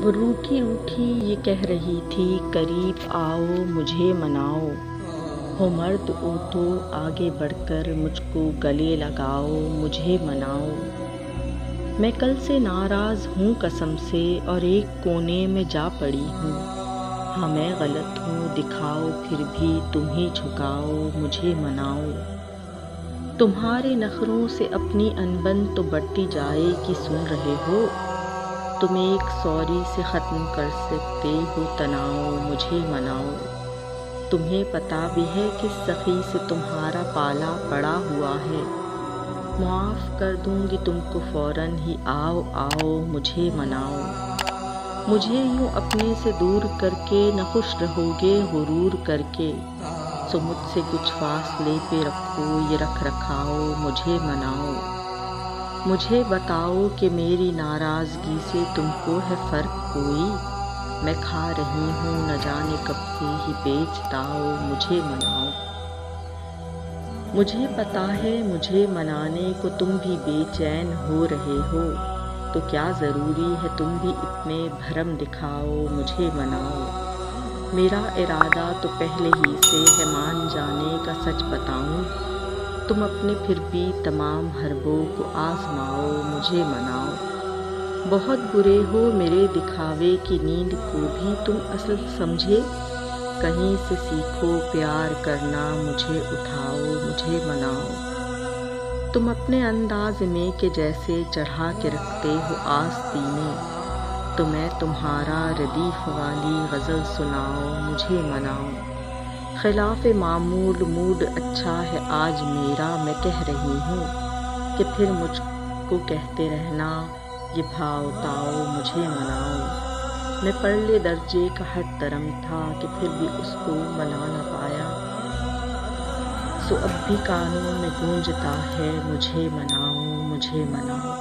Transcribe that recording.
وہ روکی روٹھی یہ کہہ رہی تھی قریب آؤ مجھے مناؤ، ہو مرد او تو آگے بڑھ کر مجھ کو گلے لگاؤ مجھے مناؤ۔ میں کل سے ناراض ہوں قسم سے اور ایک کونے میں جا پڑی ہوں، ہاں میں غلط ہوں دکھاؤ پھر بھی تم ہی جھکاؤ مجھے مناؤ۔ تمہارے نخروں سے اپنی انبن تو بڑھتی جائے گی سن رہے ہو، تم ایک سوری سے ختم کر سکتے ہو تناؤ مجھے مناؤ۔ تمہیں پتہ بھی ہے کہ سخی سے تمہارا پالا پڑا ہوا ہے، معاف کر دوں گی تم کو فوراً ہی آؤ آؤ مجھے مناؤ۔ مجھے یوں اپنے سے دور کر کے نہ خوش رہو گے غرور کر کے، سو مجھ سے کچھ فاصلے پہ رکھو یہ رکھ رکھاؤ مجھے مناؤ۔ مجھے بتاؤ کہ میری ناراضگی سے تم کو ہے فرق کوئی، میں کھا رہی ہوں نہ جانے کب سے ہی پیچ داؤ مجھے مناؤ۔ مجھے پتہ ہے مجھے منانے کو تم بھی بے چین ہو رہے ہو، تو کیا ضروری ہے تم بھی اتنے بھرم دکھاؤ مجھے مناؤ۔ میرا ارادہ تو پہلے ہی سے ہے مان جانے کا سچ بتاؤں، تم اپنے پھر بھی تمام حربوں کو آزماؤ مجھے مناؤ۔ بہت برے ہو میرے دکھاوے کی نیند کو بھی تم اصل سمجھے، کہیں سے سیکھو پیار کرنا مجھے اٹھاؤ مجھے مناؤ۔ تم اپنے انداز میں کہ جیسے چڑھا کے رکھتے ہو آستینے، تو میں تمہارا ردیف والی غزل سناؤ مجھے مناؤ۔ خلاف معمول موڈ اچھا ہے آج میرا میں کہہ رہی ہوں، کہ پھر مجھ کو کہتے رہنا یہ بھاؤ تاؤ مجھے مناؤ۔ میں پرلے درجے کا ہر درم تھا کہ پھر بھی اس کو منا نہ پایا، سو اب بھی کانوں میں گونجتا ہے مجھے مناؤ مجھے مناؤ۔